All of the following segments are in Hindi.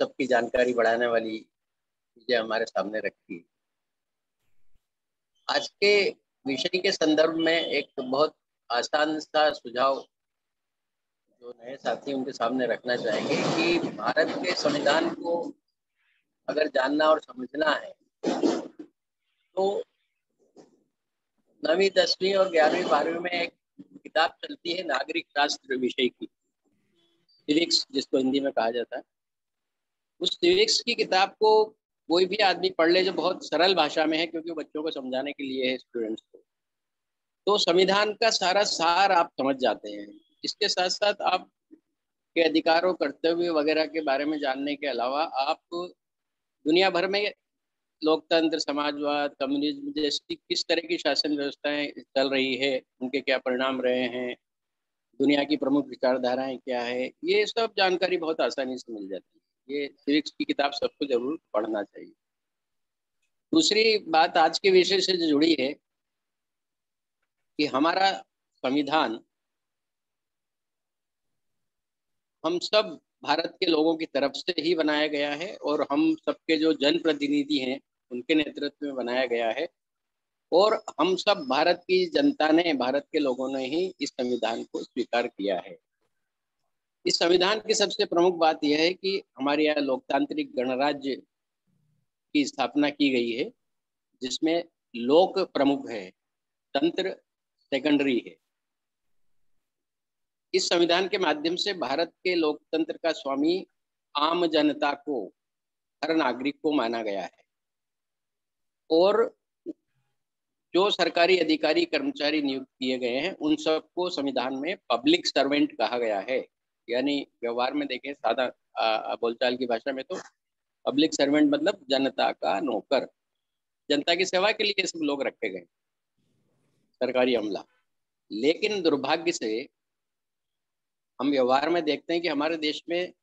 सबकी जानकारी बढ़ाने वाली चीजें हमारे सामने रखी। आज के विषय के संदर्भ में एक बहुत आसान सा सुझाव जो नए साथी उनके सामने रखना चाहेंगे कि भारत के संविधान को अगर जानना और समझना है तो 9वीं 10वीं और 11वीं 12वीं में एक किताब चलती है नागरिक शास्त्र विषय की, सिविक्स जिसको हिंदी में कहा जाता है। उस सिविक्स की किताब को कोई भी आदमी पढ़ ले जो बहुत सरल भाषा में है, क्योंकि बच्चों को समझाने के लिए है, स्टूडेंट्स को, तो संविधान का सारा सार आप समझ जाते हैं। इसके साथ साथ आप के अधिकारों, कर्तव्य वगैरह के बारे में जानने के अलावा आप दुनिया भर में लोकतंत्र, समाजवाद, कम्युनिज्म जैसी किस तरह की शासन व्यवस्थाएं चल रही है, उनके क्या परिणाम रहे हैं, दुनिया की प्रमुख विचारधाराएं क्या है, ये सब जानकारी बहुत आसानी से मिल जाती है। ये सिविक्स की किताब सबको जरूर पढ़ना चाहिए। दूसरी बात आज के विषय से जुड़ी है कि हमारा संविधान हम सब भारत के लोगों की तरफ से ही बनाया गया है और हम सबके जो जनप्रतिनिधि हैं उनके नेतृत्व में बनाया गया है, और हम सब भारत की जनता ने, भारत के लोगों ने ही इस संविधान को स्वीकार किया है। इस संविधान की सबसे प्रमुख बात यह है कि हमारे यहाँ लोकतांत्रिक गणराज्य की स्थापना की गई है, जिसमें लोक प्रमुख है, तंत्र सेकेंडरी है। इस संविधान के माध्यम से भारत के लोकतंत्र का स्वामी आम जनता को, हर नागरिक को माना गया है, और जो सरकारी अधिकारी कर्मचारी नियुक्त किए गए हैं उन सबको संविधान में पब्लिक सर्वेंट कहा गया है। यानी व्यवहार में देखें, सादा बोलचाल की भाषा में, तो पब्लिक सर्वेंट मतलब जनता का नौकर, जनता की सेवा के लिए सब लोग रखे गए, सरकारी अमला। लेकिन दुर्भाग्य से हम व्यवहार में देखते हैं कि हमारे देश में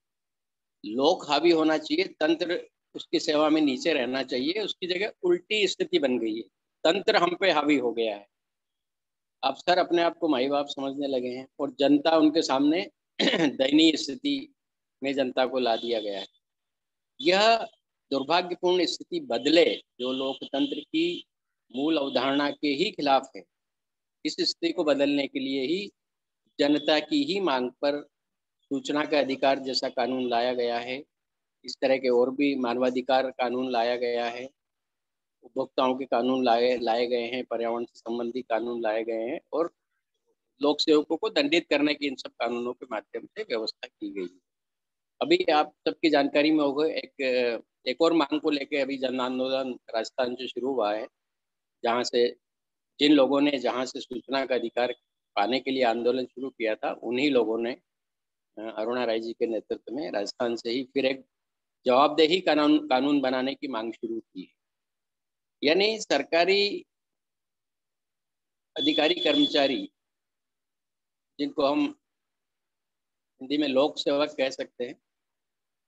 लोक हावी होना चाहिए, तंत्र उसकी सेवा में नीचे रहना चाहिए, उसकी जगह उल्टी स्थिति बन गई है। तंत्र हम पे हावी हो गया है, अफसर अपने आप को माई बाप समझने लगे हैं, और जनता उनके सामने दयनीय स्थिति में जनता को ला दिया गया है। यह दुर्भाग्यपूर्ण स्थिति बदले, जो लोकतंत्र की मूल अवधारणा के ही खिलाफ है। इस स्थिति को बदलने के लिए ही जनता की ही मांग पर सूचना का अधिकार जैसा कानून लाया गया है, इस तरह के और भी मानवाधिकार कानून लाया गया है, उपभोक्ताओं के कानून लाए गए हैं, पर्यावरण से संबंधी कानून लाए गए हैं, और लोक सेवकों को दंडित करने की इन सब कानूनों के माध्यम से व्यवस्था की गई है। अभी आप सबकी जानकारी में होगा, एक और मांग को लेकर अभी जन आंदोलन राजस्थान से शुरू हुआ है, जहाँ से जिन लोगों ने जहाँ से सूचना का अधिकार पाने के लिए आंदोलन शुरू किया था, उन्हीं लोगों ने अरुणा राय जी के नेतृत्व में राजस्थान से ही फिर एक जवाबदेही कानून बनाने की मांग शुरू की है। यानी सरकारी अधिकारी कर्मचारी, जिनको हम हिंदी में लोक सेवक कह सकते हैं,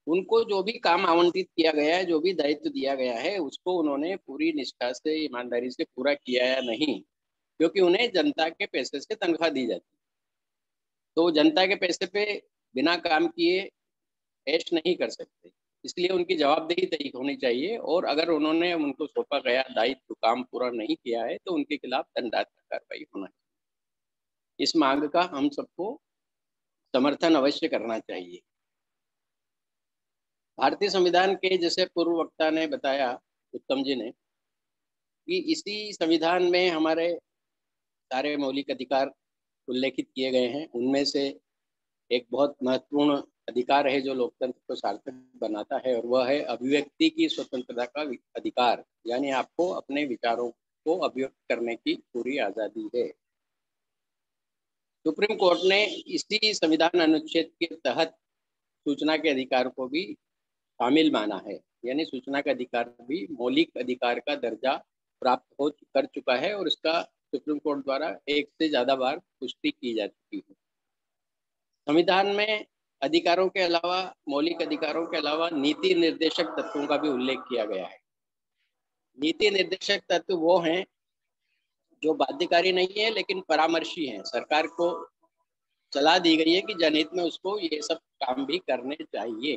उनको जो भी काम आवंटित किया गया है, जो भी दायित्व दिया गया है, उसको उन्होंने पूरी निष्ठा से, ईमानदारी से पूरा किया या नहीं, क्योंकि उन्हें जनता के पैसे से तनख्वाह दी जाती है। तो जनता के पैसे पे बिना काम किए ऐश नहीं कर सकते, इसलिए उनकी जवाबदेही तय होनी चाहिए, और अगर उन्होंने उनको सौंपा गया दायित्व काम पूरा नहीं किया है तो उनके खिलाफ दंडात्मक कार्रवाई होना चाहिए। इस मांग का हम सबको समर्थन अवश्य करना चाहिए। भारतीय संविधान के, जैसे पूर्व वक्ता ने बताया, उत्तम जी ने, कि इसी संविधान में हमारे सारे मौलिक अधिकार उल्लेखित किए गए हैं। उनमें से एक बहुत महत्वपूर्ण अधिकार है जो लोकतंत्र को सार्थक बनाता है, और वह है अभिव्यक्ति की स्वतंत्रता का अधिकार। यानी आपको अपने विचारों को अभिव्यक्त करने की पूरी आज़ादी है। सुप्रीम कोर्ट ने इसी संविधान अनुच्छेद के तहत सूचना के अधिकार को भी शामिल माना है। यानी सूचना का अधिकार भी मौलिक अधिकार का दर्जा प्राप्त कर चुका है, और इसका सुप्रीम कोर्ट द्वारा एक से ज्यादा बार पुष्टि की जा चुकी है। संविधान में अधिकारों के अलावा, मौलिक अधिकारों के अलावा, नीति निर्देशक तत्वों का भी उल्लेख किया गया है। नीति निर्देशक तत्व वो हैं जो बाध्यकारी नहीं है लेकिन परामर्शी हैं। सरकार को सलाह दी गई है कि जनहित में उसको ये सब काम भी करने चाहिए।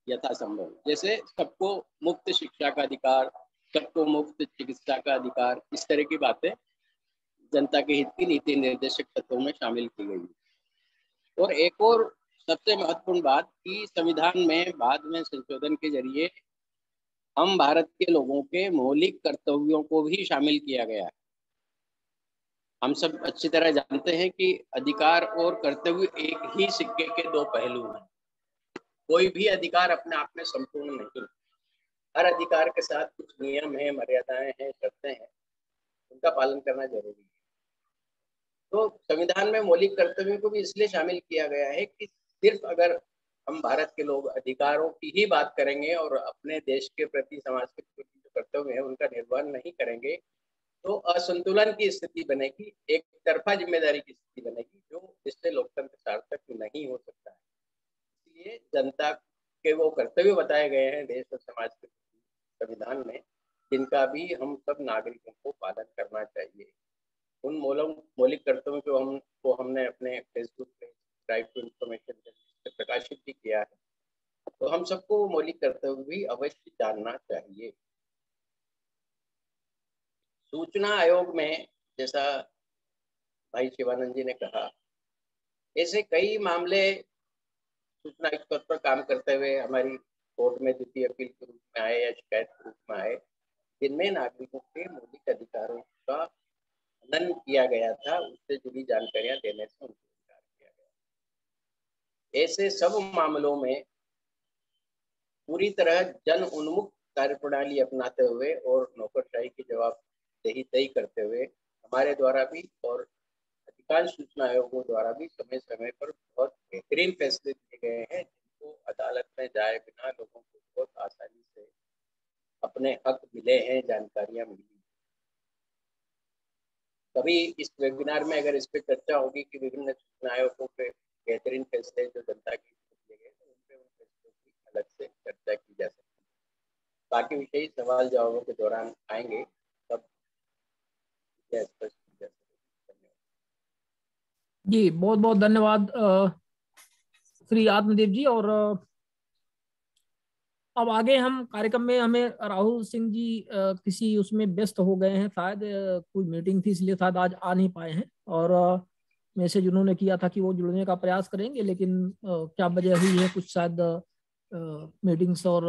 यथासंभव। जैसे सबको मुफ्त शिक्षा का अधिकार, सबको मुफ्त चिकित्सा का अधिकार, इस तरह की बातें जनता के हित की नीति निर्देशक तत्वों में शामिल की गई। और एक और सबसे महत्वपूर्ण बात कि संविधान में बाद में संशोधन के जरिए हम भारत के लोगों के मौलिक कर्तव्यों को भी शामिल किया गया है। हम सब अच्छी तरह जानते हैं कि अधिकार और कर्तव्य एक ही सिक्के के दो पहलू हैं। कोई भी अधिकार अपने आप में संपूर्ण नहीं। हर अधिकार के साथ कुछ नियम है, मर्यादाएं हैं, शर्तें हैं, उनका पालन करना जरूरी है। तो संविधान में मौलिक कर्तव्यों को भी इसलिए शामिल किया गया है कि सिर्फ अगर हम भारत के लोग अधिकारों की ही बात करेंगे और अपने देश के प्रति, समाज के प्रति जो कर्तव्य है उनका निर्वहन नहीं करेंगे तो असंतुलन की स्थिति बनेगी, एक तरफा जिम्मेदारी की स्थिति बनेगी, जो जिससे लोकतंत्र सार्थक नहीं हो सकता है। इसलिए जनता के वो कर्तव्य बताए गए हैं देश और समाज के संविधान में, जिनका भी हम सब नागरिकों को पालन करना चाहिए। उन मौलिक कर्तव्यों को हमने अपने फेसबुक पे राइट टू इंफॉर्मेशन प्रकाशित भी किया है। तो हम सबको मौलिक कर्तव्य भी अवश्य जानना चाहिए। सूचना आयोग में, जैसा भाई शिवानंद जी ने कहा, ऐसे कई मामले सूचना आयुक्त पद पर काम करते हुए हमारी कोर्ट में द्वितीय अपील के रूप में आए या शिकायत के रूप में आए, जिनमें नागरिकों के मौलिक अधिकारों का हनन किया गया था, उससे जुड़ी जानकारियां देने से उनको इनकार किया गया। ऐसे सब मामलों में पूरी तरह जन उन्मुख कार्यप्रणाली अपनाते हुए और नौकरशाही की जवाबदेही तय करते हुए हमारे द्वारा भी और अधिकांश सूचना आयोगों द्वारा भी समय समय पर बहुत बेहतरीन फैसले लिए गए हैं, जिनको अदालत में जाए बिना लोगों को बहुत आसानी से अपने हक मिले हैं, जानकारियां मिली। कभी इस वेबिनार में अगर इस पर चर्चा होगी कि विभिन्न सूचना आयोगों के बेहतरीन फैसले जो जनता की लिए गए तो उन फैसलों की अलग से चर्चा की जा सकती है। बाकी विषय सवाल जवाबों के दौरान आएंगे, तब स्पष्ट की जा सकेगी। जी बहुत बहुत धन्यवाद श्री आत्मदेव जी। और अब आगे हम कार्यक्रम में, हमें राहुल सिंह जी किसी उसमें व्यस्त हो गए हैं, शायद कोई मीटिंग थी इसलिए शायद आज आ नहीं पाए हैं। और मैसेज उन्होंने किया था कि वो जुड़ने का प्रयास करेंगे, लेकिन क्या वजह हुई है, कुछ शायद मीटिंग्स और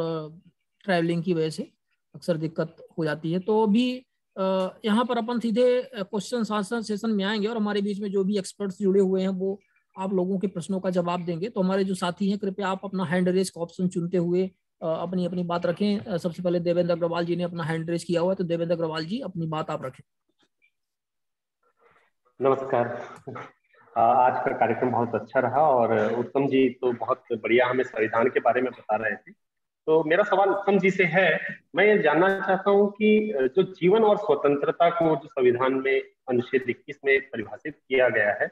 ट्रैवलिंग की वजह से अक्सर दिक्कत हो जाती है। तो अभी यहाँ पर अपन सीधे क्वेश्चन आंसर सेशन में आएंगे और हमारे बीच में जो भी एक्सपर्ट्स जुड़े हुए हैं वो आप लोगों के प्रश्नों का जवाब देंगे। तो हमारे जो साथी हैं, कृपया आप अपना हैंड रेज का ऑप्शन चुनते हुए अपनी अपनी बात रखें। सबसे पहले देवेंद्र अग्रवाल जी ने अपना हैंड रेज किया हुआ है, तो देवेंद्र अग्रवाल जी अपनी बात आप रखें। नमस्कार। आज का कार्यक्रम बहुत अच्छा रहा और उत्तम जी तो बहुत बढ़िया हमें संविधान के बारे में बता रहे थे। तो मेरा सवाल उत्तम जी से है, मैं ये जानना चाहता हूँ कि जो जीवन और स्वतंत्रता को जो संविधान में अनुच्छेद 21 में परिभाषित किया गया है,